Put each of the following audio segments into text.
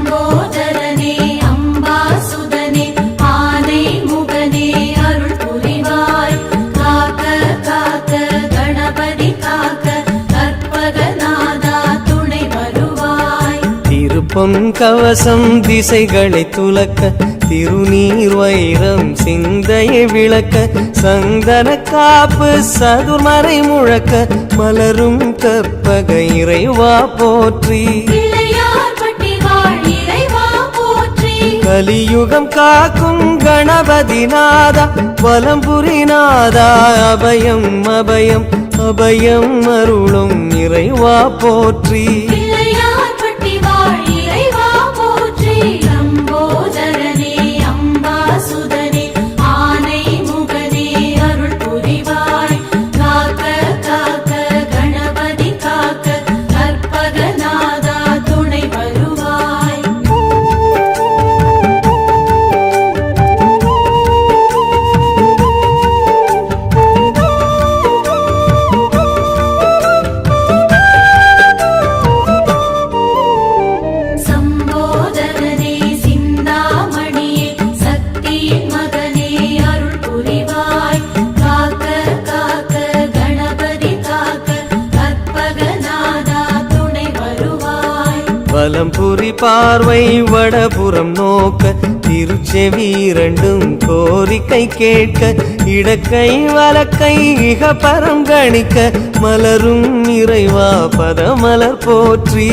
லம்போதரனே அம்பாசுதனே ஆனை முகனே அருள் புரிவாய் காக்க காக்க கணபதி காக்க கற்பகநாதா துணை வருவாய். திருப்பம் கவசம் திசைகளை துலக்க திருநீர் வைரம் சிந்தையை விளக்க சந்தன காப்பு சதுர்மறை முழக்க மலரும் கற்பக இறைவா போற்றி. கலியுகம் காக்கும் கணபதி நாதா வலம்புரி நாதா அபயம் அபயம் அபயம் அருளும் இறைவா போற்றி. வலம்புரி பார்வை வடபுறம் நோக்க திருச்செவி இரண்டும் கோரிக்கை கேட்க இடக்கை வலக்கை இகபரம் கணிக்க மலரும் இறைவா பதமலர் போற்றி.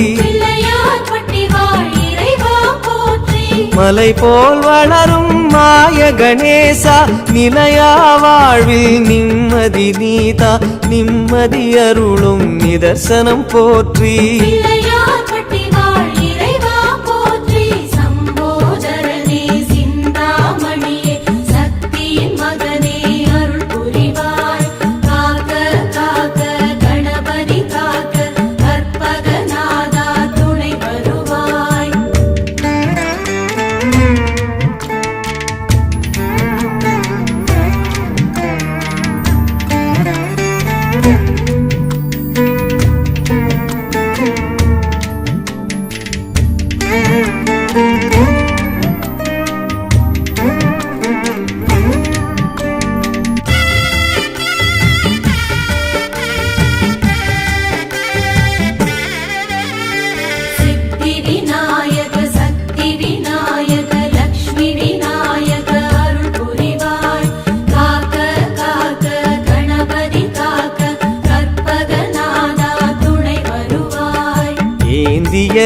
மலை போல் வளரும் மாய கணேசா நிலையா வாழ்வில் நிம்மதி நீதா நிம்மதி அருளும் நிதர்சனம் போற்றி.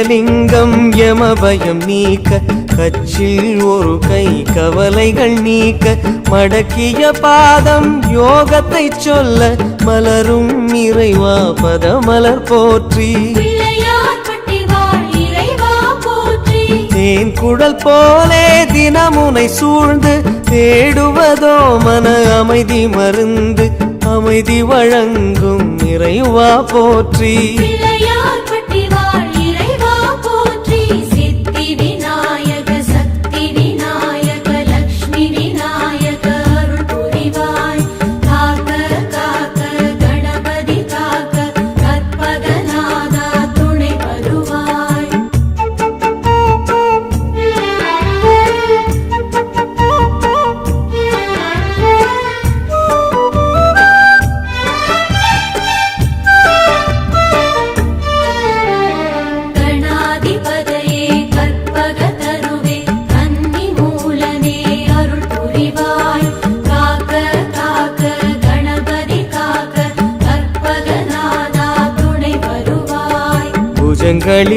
லிங்கம் யமபயம் நீக்க கச்சில் ஒரு கை கவலைகள் நீக்க மடக்கிய பாதம் யோகத்தை சொல்ல மலரும் இறைவா பதமலர் போற்றி. தேன் குடல் போலே தினமுனை சூழ்ந்து தேடுவதோ மன அமைதி மருந்து அமைதி வழங்கும் இறைவா போற்றி.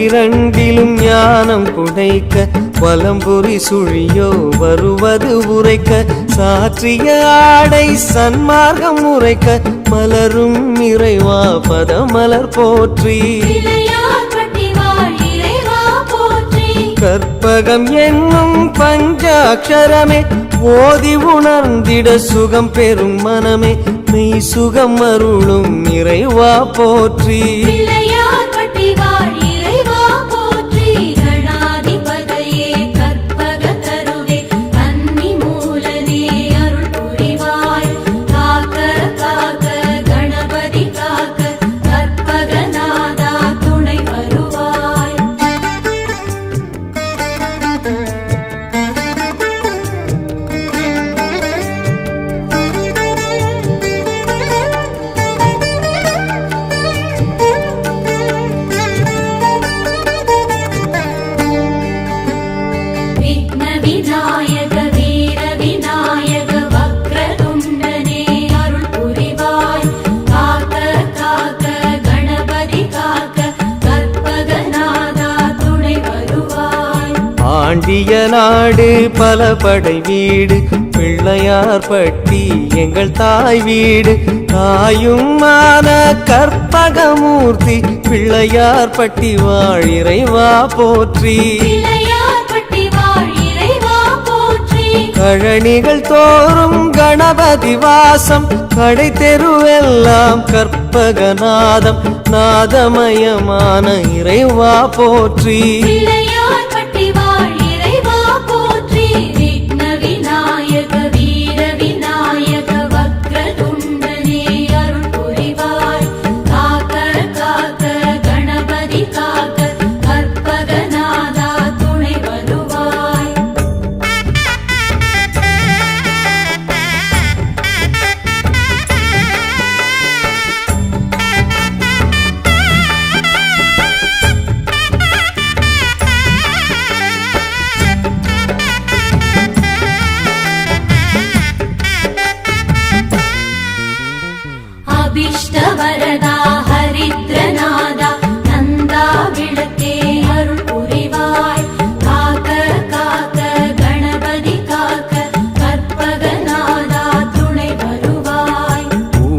இரண்டிலும் ஞானம் புடைக்க வலம்புரி சுழியோ வருவது உரைக்க சாற்றிய ஆடை சன்மார்க்கம் உரைக்க மலரும் இறைவா பதமலர் போற்றி. கற்பகம் என்னும் பஞ்சாட்சரமே ஓதி உணர்ந்திட சுகம் பெறும் மனமே மெய் சுகம் அருளும் இறைவா போற்றி. பாண்டிய நாடு பல படை வீடு பிள்ளையார் பட்டி எங்கள் தாய் வீடு தாயுமான கற்பகமூர்த்தி பிள்ளையார் பட்டி வாழ் இறைவா போற்றி பிள்ளையார்பட்டி வாழ் இறைவா போற்றி. கழனிகள் தோறும் கணபதி வாசம் கடை தெருவெல்லாம் கற்பகநாதம் நாதமயமான இறைவா போற்றி பிள்ளையார்பட்டி வாழ் இறைவா போற்றி. விக்ன விநாயக வீர விநாயக வக்ரதுண்டனே அருள் புரிவாய். காக்க காக்க கணபதி காக்க கற்பகநாதா துணை வருவாய். அபிஷ்டவரதா ஹரித்ரநாதா நந்தா விளக்கே அருள் புரிவாய். காக்க காக்க கணபதி காக்க கற்பகநாதா துணை வருவாய்.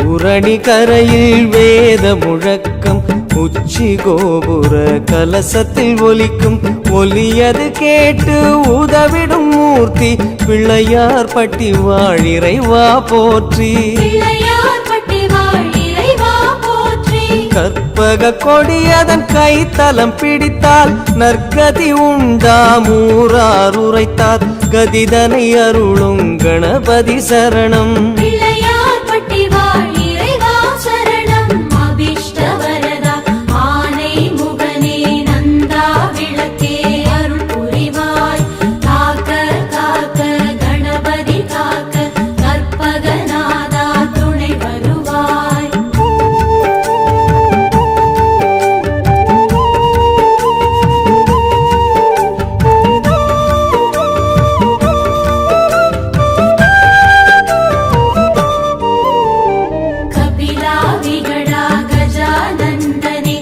ஊரணி கரையில் வேத முழக்கம் உச்சி கோபுர கலசத்தில் ஒலிக்கும் ஒலியது கேட்டு உதவிடும் மூர்த்தி பிள்ளையார் பட்டி வாழ் இறைவா போற்றி பிள்ளையார்பட்டி வாழ் இறைவா போற்றி. கற்பக கொடியதன் கைத்தலம் பிடித்தால் நற்கதி உண்டாம் ஊரார் உரைத்தார் கதிதனை அருளும் கணபதி சரணம் பிள்ளையார்பட்டி வாழ் இறைவா சரணம். அபிஷ்டவரதா ஆனை முகனே நந்தா விளக்கே அருள் புரிவாய். காக்க காக்க கணபதி காக்க கற்பகநாதா துணை வருவாய். கபிலா விகடா கஜானந்தனே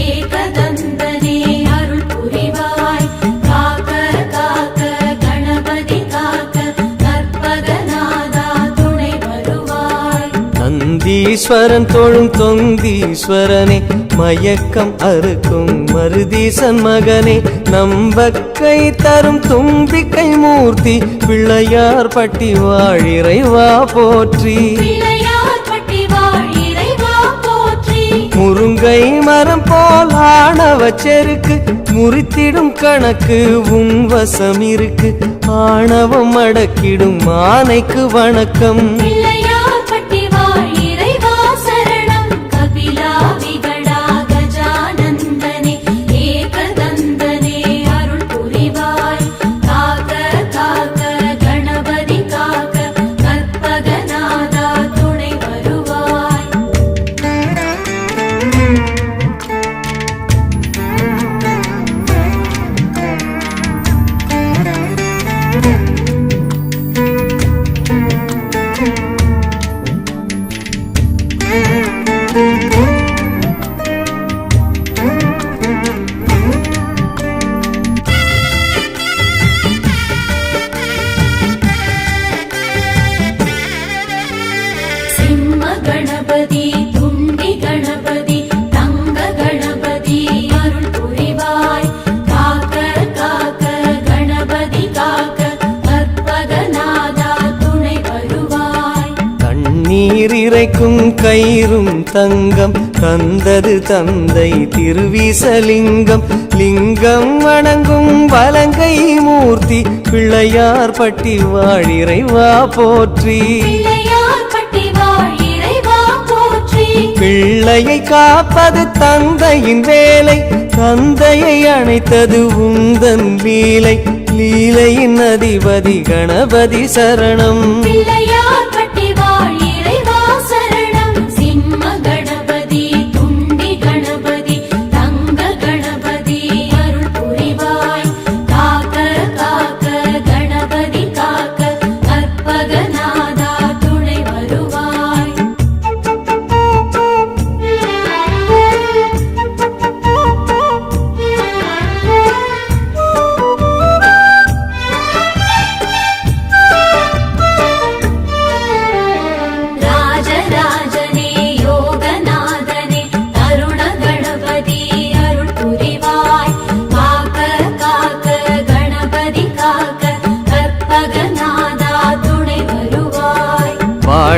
ஏகதந்தனே அருள் புரிவாய். காக்க காக்க கணபதி காக்க கற்பகநாதா துணை வருவாய். நந்தீஸ்வரன் தொழும் தொந்தீஸ்வரனே மயக்கம் அறுக்கும் மருதீசன் மகனே நம்பக்கை தரும் தும்பிக்கை மூர்த்தி பிள்ளையார் பட்டி வாழ் இறைவா போற்றி பிள்ளையார்பட்டி வாழ் இறைவா போற்றி. முருங்கை மரம் போல் ஆணவ செருக்கு முறித்திடும் கணக்கு உன் வசம் இருக்கு ஆணவம் அடக்கிடும் ஆனைக்கு வணக்கம் பிள்ளையார்பட்டி வாழ் இறைவா சரணம். கபிலா விகடா கஜானந்தனே ஏகதந்தனே அருள் புரிவாய். காக்க காக்க கணபதி காக்க கற்பகநாதா துணை வருவாய். சிம்ம கணபதி துண்டி கணபதி தங்க கணபதி அருள் புரிவாய். காக்க காக்க கணபதி காக்க கற்பகநாதா துணை வருவாய். தண்ணீர் இறைக்கும் கயிறும் தங்கம் தந்தது தந்தை திருவிசலிங்கம் லிங்கம் வணங்கும் வலங்கை மூர்த்தி பிள்ளையார் பட்டி வாழ் இறைவா போற்றி பிள்ளையார்பட்டி வாழ் இறைவா போற்றி. பிள்ளையை காப்பது தந்தையின் வேலை தந்தையை அணைத்தது உந்தன் லீலை லீலையின் அதிபதி கணபதி சரணம் பிள்ளையார்பட்டி வாழ் இறைவா சரணம். சிம்ம கணபதி துண்டி கணபதி தங்க கணபதி அருள் புரிவாய். காக்க காக்க கணபதி காக்க கற்பகநாதா துணை வருவாய்.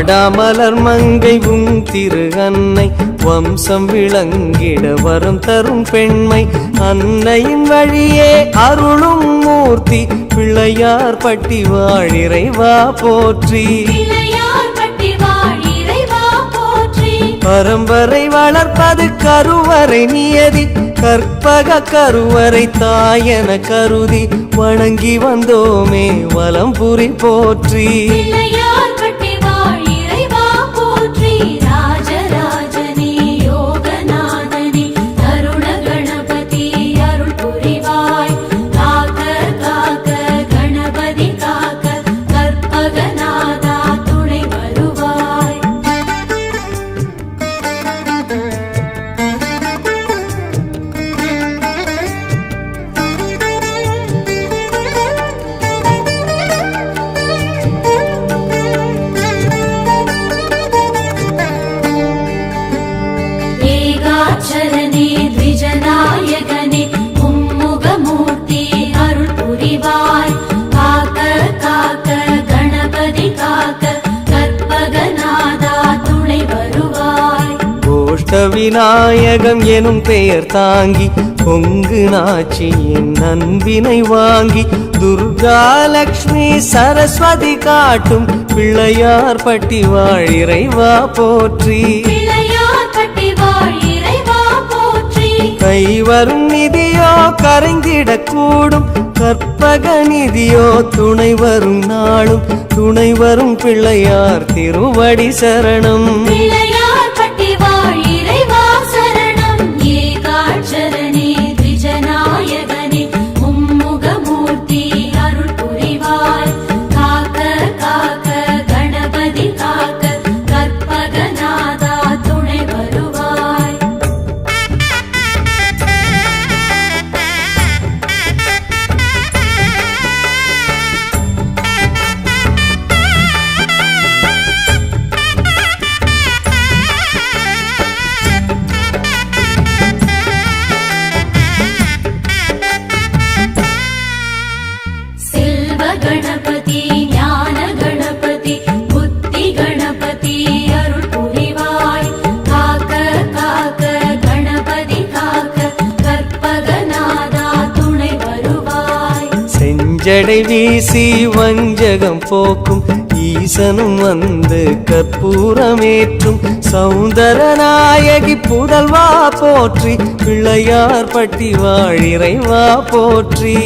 வாடாமலர் மங்கை உன் திரு அன்னை வம்சம் விளங்கிட வரம் தரும் பெண்மை அன்னையின் வழியே அருளும் மூர்த்தி பிள்ளையார் பட்டி வாழிறைவா போற்றி பரம்பரை வளர்ப்பது கருவறை நியதி கற்பக கருவறை தாயன கருதி வணங்கி வந்தோமே வலம்புரி போற்றி சரணே த்விஜநாயகனே மும்முகமூர்த்தி அருள் புரிவாய் காக்க காக்க கணபதி காக்க கற்பகநாதா துணை வருவாய் கோஷ்ட விநாயகம் எனும் பெயர் தாங்கி பொங்கு நாச்சியின் அன்பினை வாங்கி துர்கா லக்ஷ்மி சரஸ்வதி காட்டும் பிள்ளையார் பட்டி வாழிறைவா போற்றி கைவரும் நிதியோ கரைந்திடக்கூடும் கற்பக நிதியோ துணை வரும் நாளும் துணை வரும் பிள்ளையார் திருவடி சரணம் சரணே த்விஜநாயகனே மும்முகமூர்த்தி அருள் புரிவாய் காக்க காக்க கணபதி காக்க கற்பகநாதா துணை வருவாய் கணபதி ஞான கணபதி புத்தி கணபதி அருள் புரிவாய் காக்க காக்க கணபதி காக்க கற்பகநாதா துணை வருவாய் செஞ்சடை வீசி வஞ்சகம் போக்கும் ஈசனும் வந்து கற்பூரமேற்றும் சௌந்தரநாயகி புதல்வா போற்றி பிள்ளையார் பட்டி வாழிறைவா போற்றி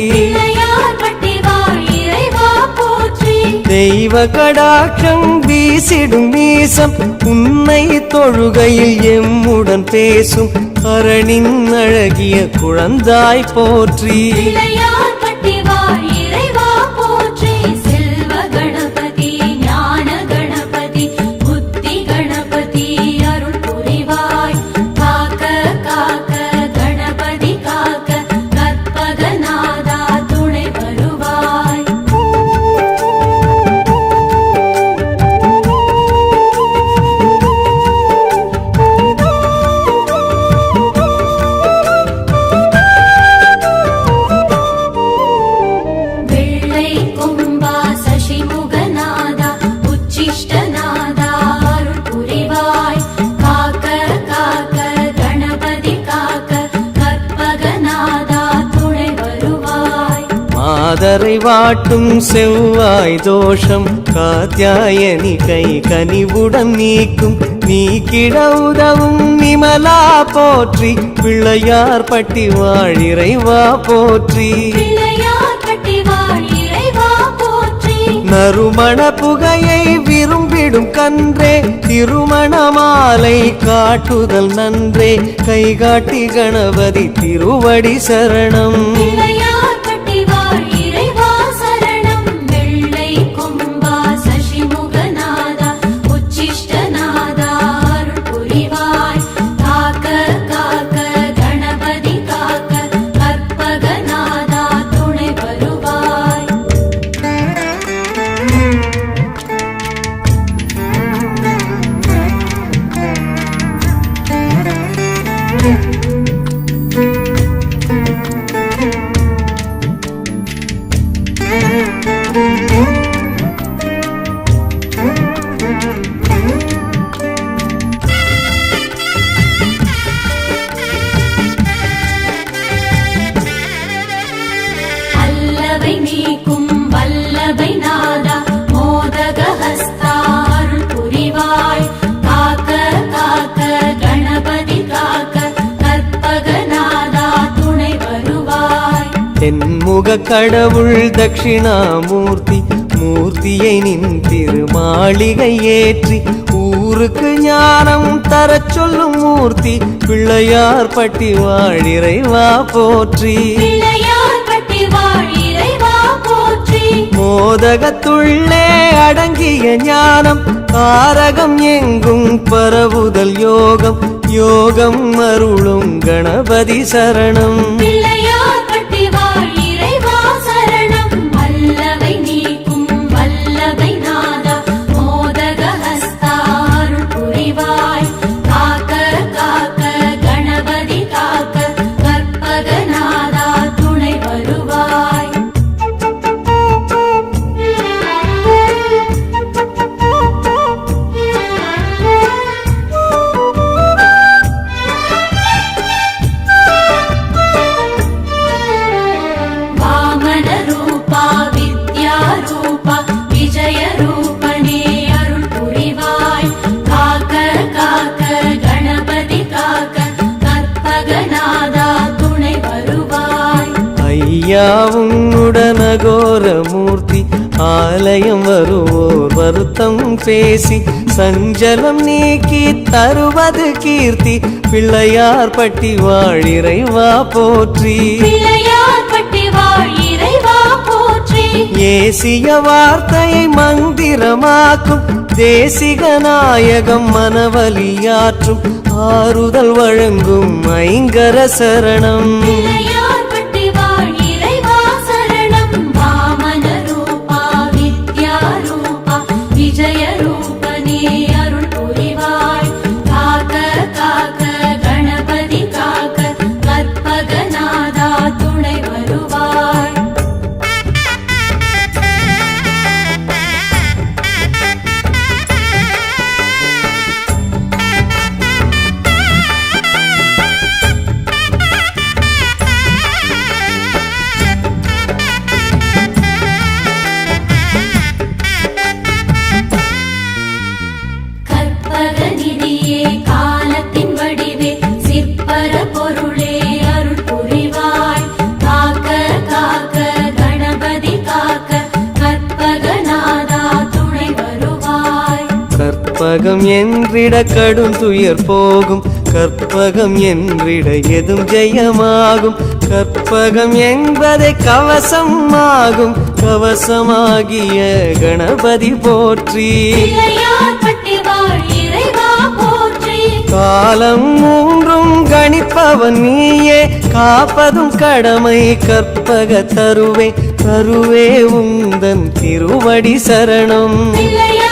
தெய்வ கடாட்சம் வீசிடும் வீசம் உன்னை தொழுகையில் எம்முடன் பேசும் அரணின் அழகிய குழந்தாய் போற்றி மாதரை வாட்டும் செவ்வாய் தோஷம் காத்யாயனி கை கனிவுடன் நீக்கும் நீக்கிட உதவும் நிமலா போற்றி பிள்ளையார் பட்டி வாழிறைவா போற்றி நறுமண புகையை விரும்பிடும் கன்றே திருமண மாலை காட்டுதல் நன்றே கைகாட்டி கணபதி திருவடி சரணம் மூக கடவுள் தட்சிணாமூர்த்தி மூர்த்தியை நின் திருமாளிகை ஏற்றி ஊருக்கு ஞானம் தரச் சொல்லும் மூர்த்தி பிள்ளையார் பட்டி வாழிறைவா போற்றி பிள்ளையார்பட்டி வாழ் இறைவா போற்றி மோதகத்துள்ளே அடங்கிய ஞானம் காரகம் எங்கும் பரவுதல் யோகம் யோகம் அருளும் கணபதி சரணம் பிள்ளையார்பட்டி வாழ் இறைவா சரணம் வல்லவை நீக்கும் வல்லவை நாதா மோதக ஹஸ்தா அருள் புரிவாய் காக்க காக்க கணபதி காக்க கற்பகநாதா துணை வருவாய் வாமன ரூபா வித்யா ரூபா விஜய ரூபனே அருள் புரிவாய் காக்க காக்க கணபதி காக்க கற்பகநாதா துணை வருவாய் ஐயா உன்னுடன் அகோர மூர்த்தி ஆலயம் வருவோர் வருத்தம் பேசி சஞ்சலம் நீக்கி தருவது கீர்த்தி பிள்ளையார் பட்டி வாழிறைவா போற்றி பிள்ளையார்பட்டி வாழ் இறைவா போற்றி ஏசிய வார்த்தையை மந்திரமாக்கும் தேசிக நாயகம் மனவலியாற்றும் ஆறுதல் வழங்கும் ஐங்கர சரணம் பிள்ளையார்பட்டி வாழ் இறைவா சரணம் வாமன ரூபா வித்யா ரூபா விஜய ரூபனே அருள் புரிவாய் காக்க காக்க கணபதி காக்க கற்பகநாதா துணை வருவாய் கற்பக நிதியே காலத்தின் வடிவே சிற்பர பொருளே அருள் புரிவாய் காக்க காக்க கணபதி காக்க கற்பகநாதா துணை வருவாய் கற்பகம் என்றிட கடும் துயர் போகும் கற்பகம் என்றிட எதும் ஜெயமாகும் கற்பகம் என்பதை கவசம் ஆகும் கவசமாகிய கணபதி போற்றி பிள்ளையார்பட்டி வாழ் இறைவா போற்றி காலம் மூன்றும் கணிப்பவன் நீயே காப்பதும் கடமை கற்பக தருவே தருவே உந்தன் திருவடி சரணம் பிள்ளையார்